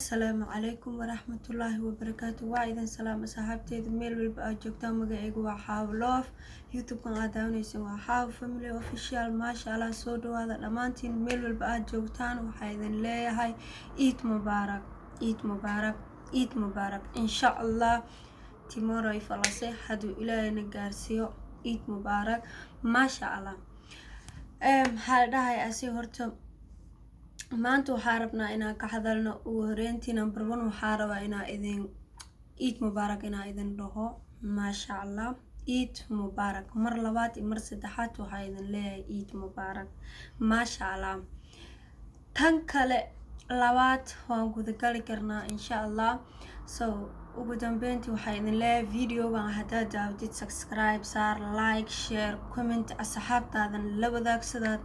السلام عليكم ورحمة الله وبركاته. وإذا سلام صاحبتي ميل بالباجوكتا مجايق وحاو لوف يوتيوب كان عداونيسي وحاو فاميلي اوفيشال ما شاء الله سودو هذا لمانتين ميل بالباجوكتان وحايدن ليهاي إيد مبارك إيد مبارك إيد مبارك إن شاء الله تيمورو يفلسي حدو إلهي نقارسيو إيد مبارك ما شاء الله. هاي أسي هرتو maanta waxaa rabnaa inaan ka hadalno ugu horeyntii number 1 waxaa rabaa inaan idin Eid Mubarak inaan idin dhaho maasha Allah Eid Mubarak mar labaad iyo mar saddexaad waxaa idin leeyahay Eid Mubarak maasha Allah. tan kale labaad waan guda gali karnaa insha Allah. So ugu dambeyntii waxaa idin leeyahay videogan haddaad daawatid subscribe saar like share comment asxaabtaadan la wadaag sidaad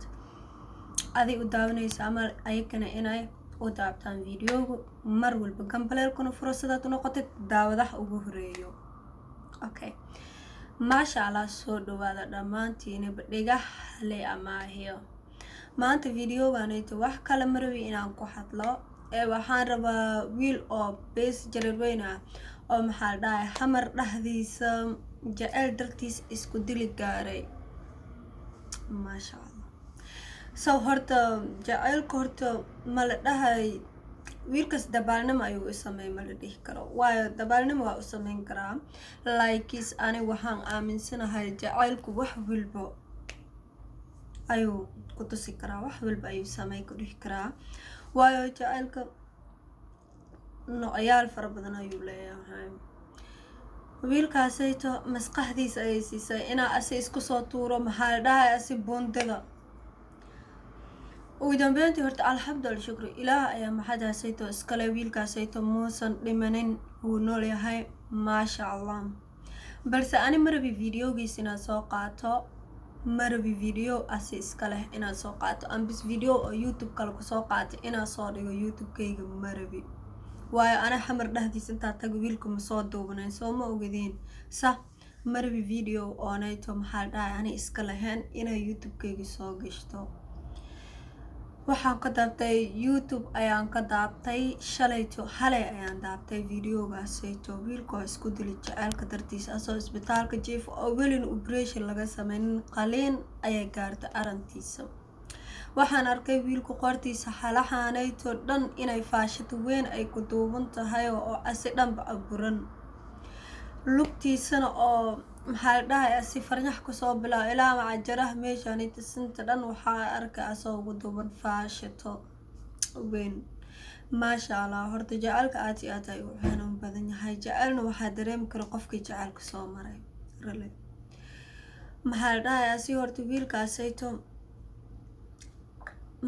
adi u daawanaysa ama ayakana inay u daabtaan videogu mar walba gambaleelkuna fursadaad u noqotid daawadaha ugu horeeyo. Okay maasha Allah soo dhawaada dhamaantiin badhigaha le amaahiyo maanta videoganayto wax kala marawi inaan ku hadlo waxaan rabaa wiil oo base jareweyn ah oo maxaa dhahay hamar dhaxdiisa jacayl dartiis isku dili gaaray maasha Allah. So horta jacaylku horta ma la dhahay wiilkaas dabaalnimo ayuu u sameeyay ma la dhihi karo waayo dabaalnimo waa u sameyn karaa laakiin ani waxaan aaminsanahay jacaylku wax walba ayuu ku tusi karaa wax walba ayuu sameey ku dhihi karaa waayo jacaylka noocyaal fara badan ayuu leeyahay. wiilkaasayto maskaxdiisa ay siisay inaa asi isku soo tuuro maxaa la dhahay asi bundada ugu dambeyntii horta alxamdulillah shukri ilaah ayaa maxadaasayto iskale wiilkaasayto muusan dhimanin wuu nool yahay maasha Allah. balse ani marabi videogiisa inaad soo qaato marabi video asi iskale inaad soo qaato ambis video oo YouTube kale ku soo qaato inaad soo dhigo YouTube-kayga marabi waayo ana xamar dhaxdiisa inta tag wiilku ma soo duubnay soo ma ogadeen sa marabi video oo nayto maxaa dhahay ani iska lahayn inay YouTube-kayga soo gashto. waxaan ka daabtay YouTube ayaan ka daabtay shalayto halay ayaan daabtay videogaasayto wiilku isku dilay jacaylka dartiisa asoo isbitaalka jiif oo welin operation laga sameeyay qaliin ayay gaartay arantiisa. waxaan arkay wiilku qortiisa xalaxaanayto dhan inay faashito weyn ay ku duuban tahay oo asi dhanba aburan lugtiisana oo maxaa dhahay asi farnax ku soo bilaa ilaa ma jaraha meeshaan inta dhan waxaa arkay asoo ugu duuban faashito weyn maasha Allah. horta jacaylka aad iyo aad ayuu xanuun badan yahay jacaylna waxaa dareemi kara qofkii jacaylka soo maray rale maxaa dhahay asi horta wiilkaasayto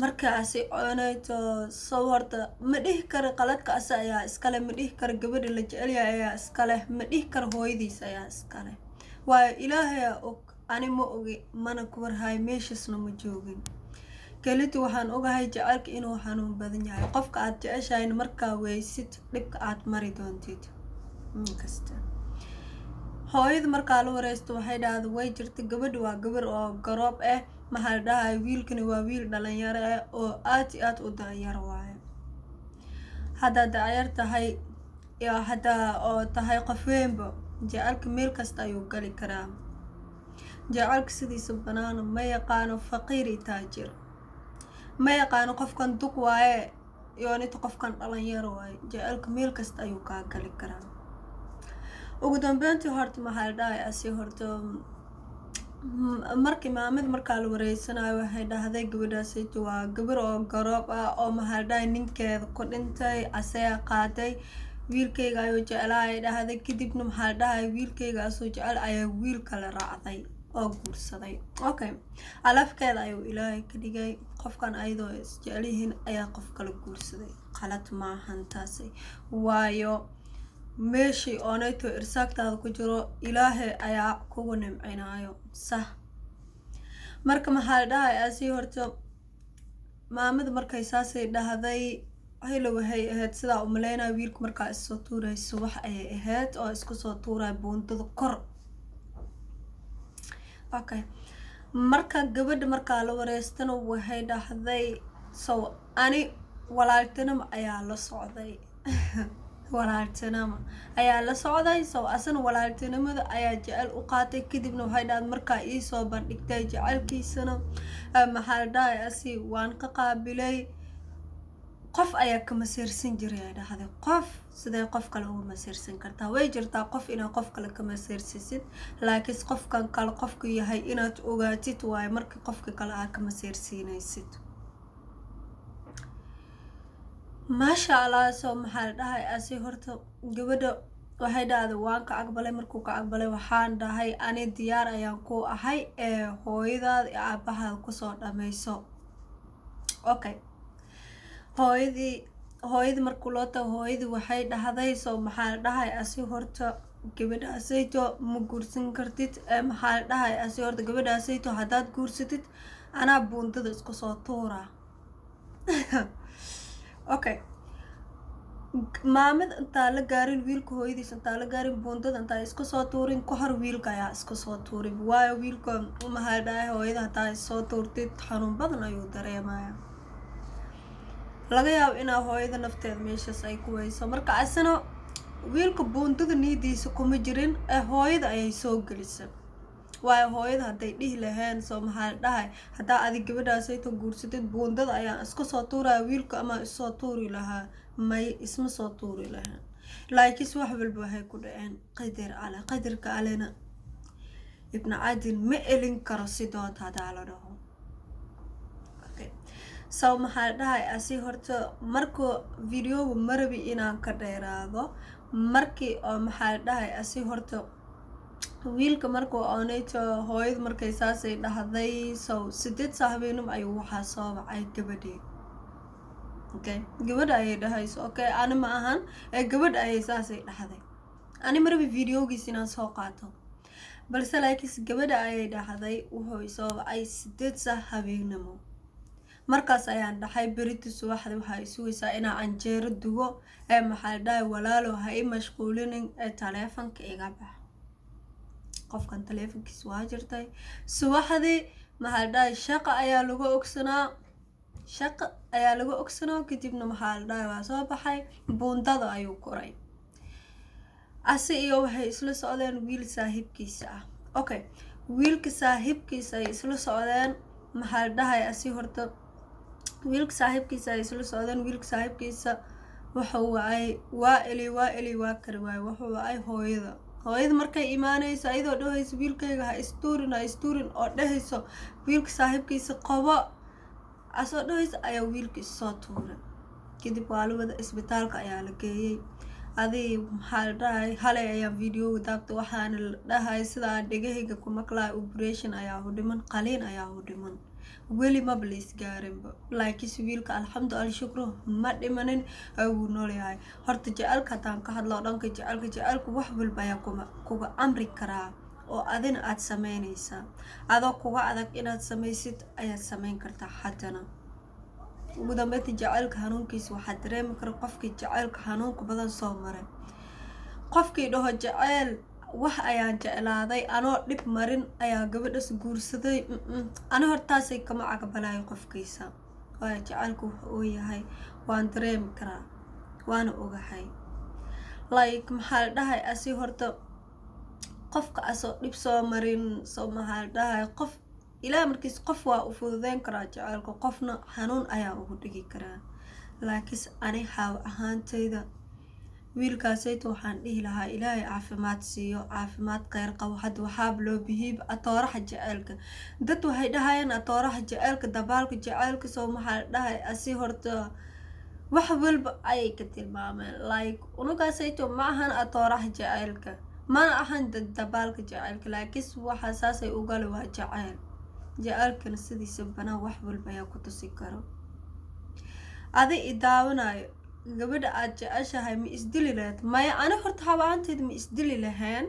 markaasi oonayto soo horta ma dhihi karo qaladka asa ayaa iskale ma dhihi karo gabadha la jecel yahay ayaa iskale ma dhihi karo hooyadiis ayaa iskale waayo ilaahay og ani ma ogi mana ku warhay meeshasna ma joogin kalitu waxaan ogahay jacaylka inuu xanuun badan yahay qofka aad jeceshahay markaa weysid dhibka aad mari doontid kasta. hooyada markaa la wareysto waxay dhahday way jirta gabadha waa gabar oo garoob ah maxaa dhahay wiilkani waa wiil dhalinyaro ah oo aad iyo aad u da'yar waaye hadda da'yar tahay iyo hadda oo tahay qof weynba jacaylka meel kasta ayuu gali karaa jacaylka sidiisa banaan ma yaqaano faqiir iyo taajir ma yaqaano qofkan duq waaye iyo inta qofkan dhalinyaro waaye jacaylka meel kasta ayuu ka gali karaa. ugu dambeyntii horta maxaa dhahay asi horta markii maamad markaa la wareysanayo waxay dhahday gabadhaasayto waa gabar oo garoob ah oo maxaa dhahay ninkeeda ku dhintay asee qaaday wiilkayga ayuu jeclahay dhahday kadibna maxaa dhahay wiilkayga asoo jecel ayaa wiil kale raacday oo guursaday. okay alafkeeda ayuu ilaahay ka dhigay qofkan ayadoo is jecel yihiin ayaa qof kale guursaday qalad maahan taasi waayo meeshii oonayto irsaagtaada ku jiro ilaahay ayaa kugu nimcinayo sah. marka maxaa dhahay asi horta maamada markay saasay dhahday hayla waxay ahayd sidaa u maleynaa wiilku markaa isoo tuurayso wax ayay ahayd oo isku soo tuuray buundada kor. okay marka gabadha markaa la wareystana waxay dhahday so ani walaaltinimo ayaa la socday walaaltinimo ayaa la socday soo asana walaaltinimada ayaa jecel u qaatay kadibna waxay dhaad markaa ii soo bandhigtay jecelkiisana maxaa la dhahay asi waan ka qaabilay qof ayaa ka masiirsan jiray ay dhahday qof sidee qof kale uga masiirsan kartaa way jirtaa qof inaad qof kale ka masiirsisid laakiin qofkan kale qofku yahay inaad ogaatid waaye markii qofka kale aad ka masiirsiinaysid maasha allah soo maxaa la dhahay asi horta gabadha waxay dhahday waan ka aqbalay markuu ka aqbalay waxaan dhahay ani diyaar ayaan ku ahay ee hooyadaada iyo aabahaada kusoo dhammayso okay hooyadii markuu loo tago hooyadii waxay dhahday soo maxaa la dhahay asi horta gabadhaasayto ma guursan kartid maxaa la dhahay asi horta gabadhaasayto haddaad guursatid anaa buundada isku soo tuuraa okay maamad intaa la gaarin wiilka hooyadiis intaa la gaarin buundada intaa isku soo tuurin ka hor wiilka ayaa isku soo tuurin waayo wiilka maxaa la dhahay hooyada haddaa isoo tuurtid xanuun badan ayuu dareemaya laga yaabo inaa hooyada nafteeda meeshaas ay ku weyso marka asana wiilka buundada niidiisa kuma jirin ee hooyada ayay soo gelisa waayo hooyada hadday dhihi laheen soo maxaa la dhahay haddaa adig gabadhaasayto guursatid buundada ayaan iska soo tuuraya wiilka ama isoo tuuri lahaa may isma soo tuuri lahaan laakiinse wax walba waxay ku dhaceen qadar ale qadarka alena ibna cadin ma elin karo si doonta haddaa la dhaho soo maxaa la dhahay asi horta markuu videoga marabi inaan ka dheeraado markii oo maxaa la dhahay asi horta wiilka markuu oonayto hooyada markay saasay dhahday soo 8 saaxiibinimo ayuu waxaa soo wacay gabadhii okay gabadha ayay dhahayso okay ani ma ahan ee gabadha ayay saasay dhahday ani marabi videogiis inaan soo qaato balse laakiin gabadha ayay dhahday wuxuu soo wacay 8 saaxiibinimo markaas ayaan dhahay berito subaxdii waxaa isugaysaa inaa canjeero dugo ee maxaa la dhahay walaalo ha i mashquulinin ee taleefanka iga bax qofkan taleefankiis waa jirtay subaxdii maxaa la dhahay shaqa ayaa lagu ogsanaa kadibna maxaa la dhahay waa soo baxay buundada ayuu koray asi iyo waxay isla socdeen wiil saaxiibkiisa ah okay wiilka saaxiibkiisa ay isla socdeen maxaa la dhahay asi horta wiilka saaxiibkiisa ay isla socdeen wiilka saaxiibkiisa wuxuu waay waa eli kari waay wuxuu waay hooyada markay imaanayso ayadoo dhahayso wiilkayga ha istuurin oo dhahayso wiilka saaxiibkiisa qabo asoo dhahayso ayaa wiilka isoo tuuray kadib waa la wada isbitaalka ayaa la geeyey adii maxaa la dhahay halay ayaa videoga daabta waxaana la dhahay sidaa dhegahayga ku maqlaa operation ayaa u dhiman qaliin ayaa u dhiman weli maba la isgaarinba laakiinse wiilka alxamdulilah shukru ma dhimanin wuu noolyahay horta jecelka haddaan ka hadlo dhanka jecelka wax walba ayaa kuga amri karaa oo adina aad sameynaysaa adoo kuga adag inaad samaysid ayaad sameyn kartaa haddana ugu dambeynta jecelka hanuunkiisa waxaa dareemi kara qofkii jecelka hanuunka badan soo maray qofkii dhaho jecel wax ayaan jeclaaday anoo dhib marin ayaa gabadhaas guursaday ani hortaasay kama aqbalayo qofkiisa waayo jecelku wuxuu uu yahay waan dareemi karaa waana ogahay like maxaa la dhahay asi horta qofka asoo dhib soo marin soo maxaa la dhahay qof ilaa markiis qof waa u fududeyn karaa jecelka qofna xanuun ayaa ugu dhigi karaa laakiinse ani xaaw ahaantayda wiilkaasayta waxaan dhihi lahaa ilaahay caafimaad siiyo caafimaad kheyr qabo hadda waxaaba loo bihiib atooraha jecelka dad waxay dhahayaan atooraha jecelka dabaalka jecelka soo maxaa la dhahay asi horta wax walba ayay ka tilmaameen like unugaasayto ma ahan atooraha jecelka mana ahan dabaalka jecelka laakiinse waxaa saasay ugale waa jecelkana sidiisa banaan wax walba ayaa ku tusi karo adi i daawanayo gabadha aad jeceshahay ma isdili lahayd maya ani horta habaanteed ma isdili lahayn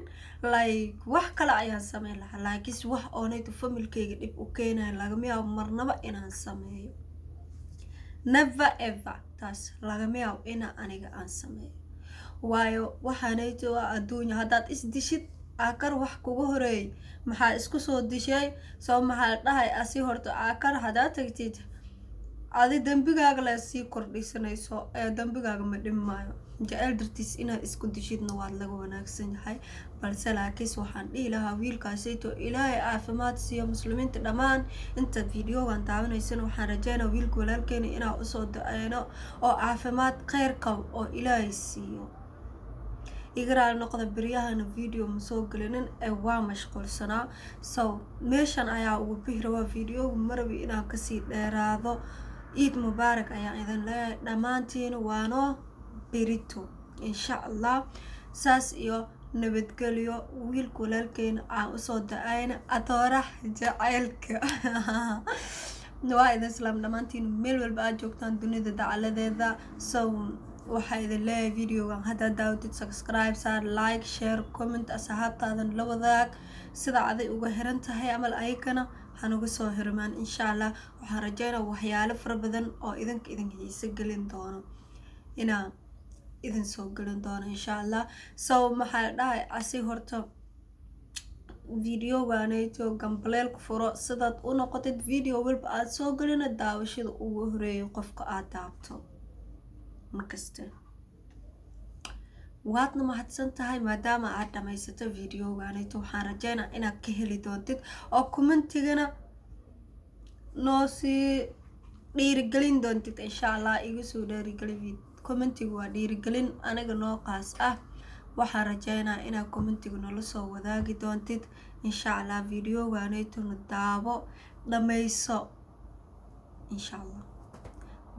like wax kale ayaan sameyn lahaa laakiinse wax oonayto familkayga dhib u keenaya lagama yaabo marnaba inaan sameeyo never ever taas lagama yaabo ina aniga aan sameeyo waayo waxaanayto waa adduunya haddaad isdishid aakar wax kugu horeeyay maxaa isku soo dishay soo maxaa la dhahay asi horta aakar haddaad tagtid adi dambigaaga la sii kordhisanayso ee dambigaaga ma dhimaayo jacayl dartiis inaad isku dishidna waad laga wanaagsan yahay balse laakiin waxaan dhihi lahaa wiilkaasayto ilaahay caafimaad siiyo muslimiinta dhammaan inta videogan daawanaysan waxaan rajaynayaa wiilka walaalkeena inaa usoo duceyno oo caafimaad kheyr qab oo ilaahay siiyo igaraal noqda biryahana video ma soo gelinin ee waa mashquulsanaa so meeshan ayaa ugu bixi rabaa videoga marabi inaan kasii dheeraado Eid Mubarak ayaan idin leeyahay dhammaantiin waano berito insha Allah saas iyo nabadgelyo wiilka walaalkeena aan usoo duceyna adooraha jacaylka waa idin salaam dhammaantiin meel walba aad joogtaan dunida dacaladeeda so waxaa idin leeyahay videogan haddaad daawatid subscribe saar like share comment asxaabtaadan la wadaag sida aday uga xiran tahay amal ayakana hanuga soo hirmaan insha Allah waxaan rajaynaa waxyaalo fara badan oo idin xiiso gelin doono inaan idin soo gelin doono insha Allah so maxaa dhahay asi horta videoganayto gambaleel ku furo sidaad u noqotid video walba aad soo gelina daawashada ugu horeeyo qofka aad daabto markasta waadna mahadsan tahay maadaama aad dhamaysato videoganayto waxaan rajaynaa inaad ka heli doontid oo commentigana noo sii dhiirigelin doontid insha Allah igu soo dhiirigelin commentiga waa dhiirigelin aniga noo qaas ah waxaan rajaynaa inaad commentiga nala soo wadaagi doontid insha Allah videoganayto na daabo dhamayso insha Allah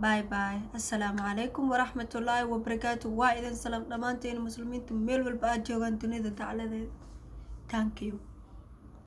باي باي السلام عليكم ورحمة الله وبركاته وايد سلام دمانتين مسلمين ميل والباجي وانتوني ذا تعالى ثانك يو